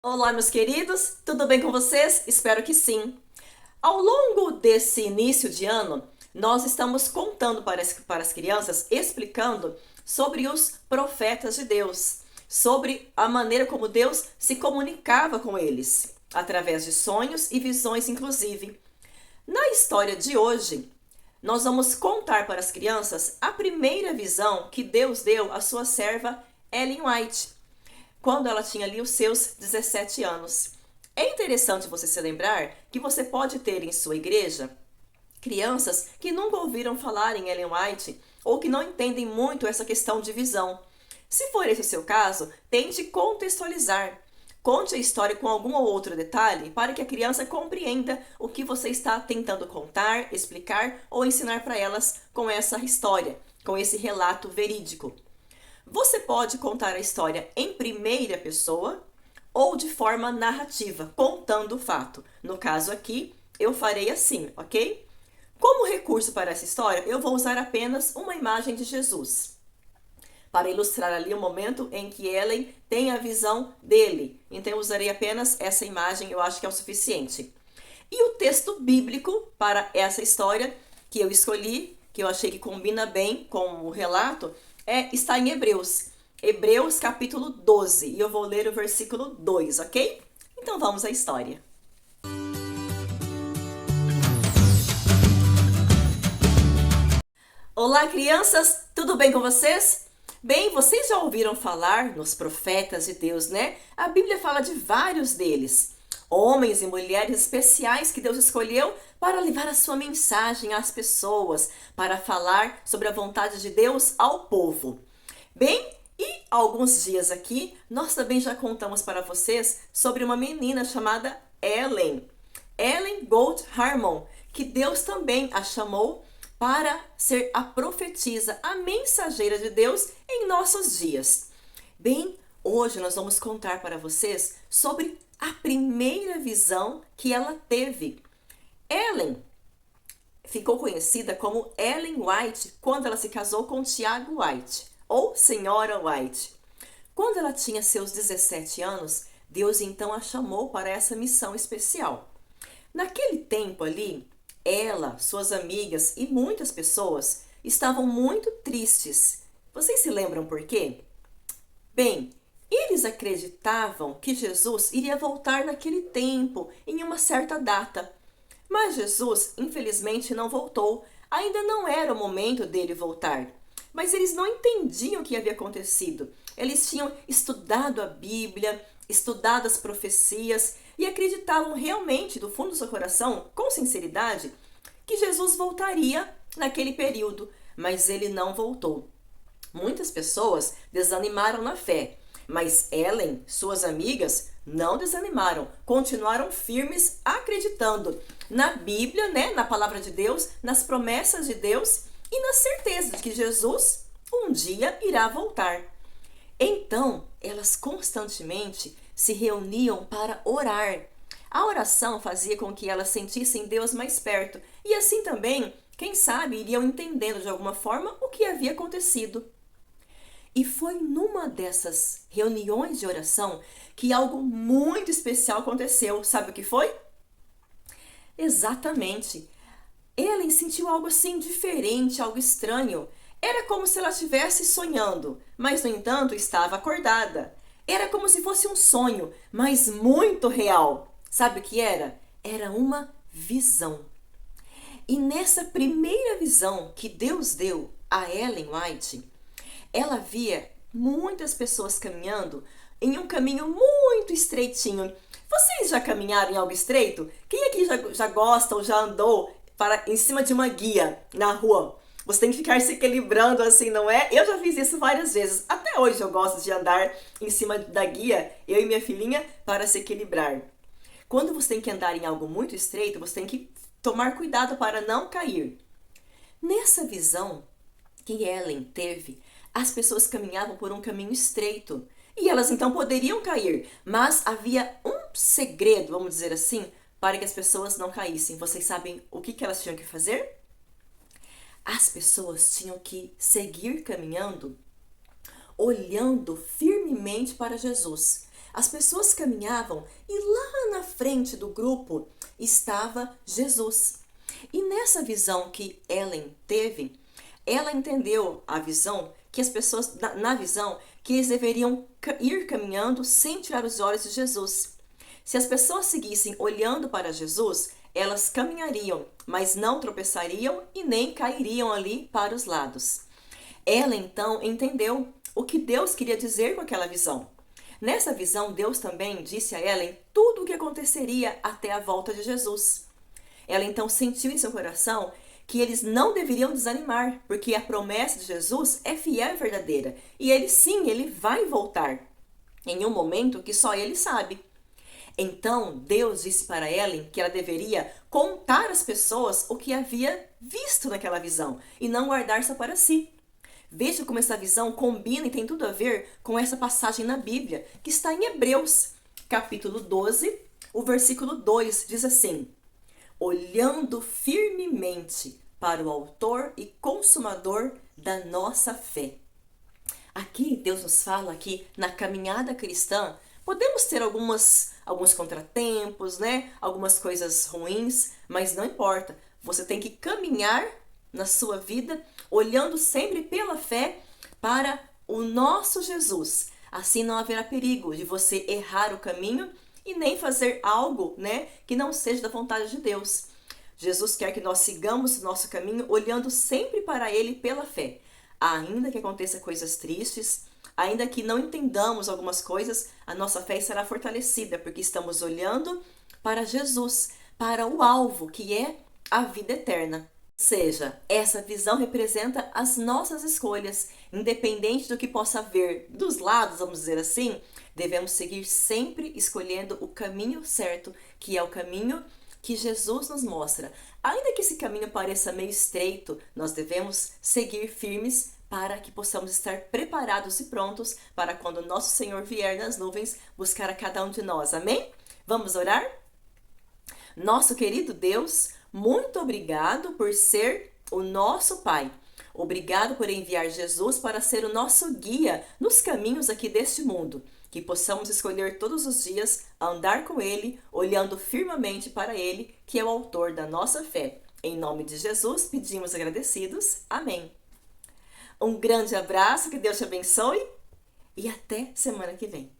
Olá, meus queridos, tudo bem com vocês? Espero que sim. Ao longo desse início de ano, nós estamos contando para as crianças, explicando sobre os profetas de Deus, sobre a maneira como Deus se comunicava com eles, através de sonhos e visões, inclusive. Na história de hoje, nós vamos contar para as crianças a primeira visão que Deus deu à sua serva Ellen White, quando ela tinha ali os seus 17 anos. É interessante você se lembrar que você pode ter em sua igreja crianças que nunca ouviram falar em Ellen White ou que não entendem muito essa questão de visão. Se for esse o seu caso, tente contextualizar. Conte a história com algum ou outro detalhe para que a criança compreenda o que você está tentando contar, explicar ou ensinar para elas com essa história, com esse relato verídico. Você pode contar a história em primeira pessoa ou de forma narrativa, contando o fato. No caso aqui, eu farei assim, ok? Como recurso para essa história, eu vou usar apenas uma imagem de Jesus, para ilustrar ali o momento em que Ellen tem a visão dele. Então eu usarei apenas essa imagem, eu acho que é o suficiente. E o texto bíblico para essa história que eu escolhi, que eu achei que combina bem com o relato, está em Hebreus. Hebreus capítulo 12. E eu vou ler o versículo 2, ok? Então vamos à história. Olá, crianças! Tudo bem com vocês? Bem, vocês já ouviram falar nos profetas de Deus, né? A Bíblia fala de vários deles. Homens e mulheres especiais que Deus escolheu para levar a sua mensagem às pessoas, para falar sobre a vontade de Deus ao povo. Bem, e há alguns dias aqui, nós também já contamos para vocês sobre uma menina chamada Ellen Gold Harmon, que Deus também a chamou para ser a profetisa, a mensageira de Deus em nossos dias. Bem, hoje nós vamos contar para vocês sobre a primeira visão que ela teve. Ellen ficou conhecida como Ellen White quando ela se casou com Tiago White, ou Senhora White. Quando ela tinha seus 17 anos, Deus então a chamou para essa missão especial. Naquele tempo ali, ela, suas amigas e muitas pessoas estavam muito tristes. Vocês se lembram por quê? Bem, eles acreditavam que Jesus iria voltar naquele tempo, em uma certa data. Mas Jesus, infelizmente, não voltou. Ainda não era o momento dele voltar. Mas eles não entendiam o que havia acontecido. Eles tinham estudado a Bíblia, estudado as profecias e acreditavam realmente, do fundo do seu coração, com sinceridade, que Jesus voltaria naquele período. Mas ele não voltou. Muitas pessoas desanimaram na fé, mas Ellen, suas amigas, não desanimaram, continuaram firmes acreditando na Bíblia, né, na palavra de Deus, nas promessas de Deus e na certeza de que Jesus um dia irá voltar. Então, elas constantemente se reuniam para orar. A oração fazia com que elas sentissem Deus mais perto e assim também, quem sabe, iriam entendendo de alguma forma o que havia acontecido. E foi numa dessas reuniões de oração que algo muito especial aconteceu. Sabe o que foi? Exatamente. Ellen sentiu algo assim diferente, algo estranho. Era como se ela estivesse sonhando, mas no entanto estava acordada. Era como se fosse um sonho, mas muito real. Sabe o que era? Era uma visão. E nessa primeira visão que Deus deu a Ellen White, ela via muitas pessoas caminhando em um caminho muito estreitinho. Vocês já caminharam em algo estreito? Quem aqui já gosta ou já andou em cima de uma guia na rua? Você tem que ficar se equilibrando assim, não é? Eu já fiz isso várias vezes. Até hoje eu gosto de andar em cima da guia, eu e minha filhinha, para se equilibrar. Quando você tem que andar em algo muito estreito, você tem que tomar cuidado para não cair. Nessa visão que Ellen teve, as pessoas caminhavam por um caminho estreito e elas então poderiam cair, mas havia um segredo, vamos dizer assim, para que as pessoas não caíssem. Vocês sabem o que elas tinham que fazer? As pessoas tinham que seguir caminhando, olhando firmemente para Jesus. As pessoas caminhavam e lá na frente do grupo estava Jesus. E nessa visão que Ellen teve, ela entendeu a visão que as pessoas, na visão, que eles deveriam ir caminhando sem tirar os olhos de Jesus. Se as pessoas seguissem olhando para Jesus, elas caminhariam, mas não tropeçariam e nem cairiam ali para os lados. Ela então entendeu o que Deus queria dizer com aquela visão. Nessa visão, Deus também disse a Ellen tudo o que aconteceria até a volta de Jesus. Ela então sentiu em seu coração que eles não deveriam desanimar, porque a promessa de Jesus é fiel e verdadeira. E ele sim, ele vai voltar em um momento que só ele sabe. Então Deus disse para Ellen que ela deveria contar às pessoas o que havia visto naquela visão e não guardar só para si. Veja como essa visão combina e tem tudo a ver com essa passagem na Bíblia, que está em Hebreus, capítulo 12, o versículo 2 diz assim: olhando firmemente para o autor e consumador da nossa fé. Aqui Deus nos fala que na caminhada cristã podemos ter alguns contratempos, né? Algumas coisas ruins, mas não importa. Você tem que caminhar na sua vida olhando sempre pela fé para o nosso Jesus. Assim não haverá perigo de você errar o caminho e nem fazer algo, né, que não seja da vontade de Deus. Jesus quer que nós sigamos o nosso caminho olhando sempre para Ele pela fé. Ainda que aconteça coisas tristes, ainda que não entendamos algumas coisas, a nossa fé será fortalecida, porque estamos olhando para Jesus, para o alvo, que é a vida eterna. Ou seja, essa visão representa as nossas escolhas, independente do que possa haver dos lados, vamos dizer assim, devemos seguir sempre escolhendo o caminho certo, que é o caminho que Jesus nos mostra. Ainda que esse caminho pareça meio estreito, nós devemos seguir firmes para que possamos estar preparados e prontos para quando nosso Senhor vier nas nuvens buscar a cada um de nós. Amém? Vamos orar? Nosso querido Deus, muito obrigado por ser o nosso Pai. Obrigado por enviar Jesus para ser o nosso guia nos caminhos aqui deste mundo. Que possamos escolher todos os dias andar com Ele, olhando firmemente para Ele, que é o autor da nossa fé. Em nome de Jesus, pedimos agradecidos. Amém. Um grande abraço, que Deus te abençoe e até semana que vem.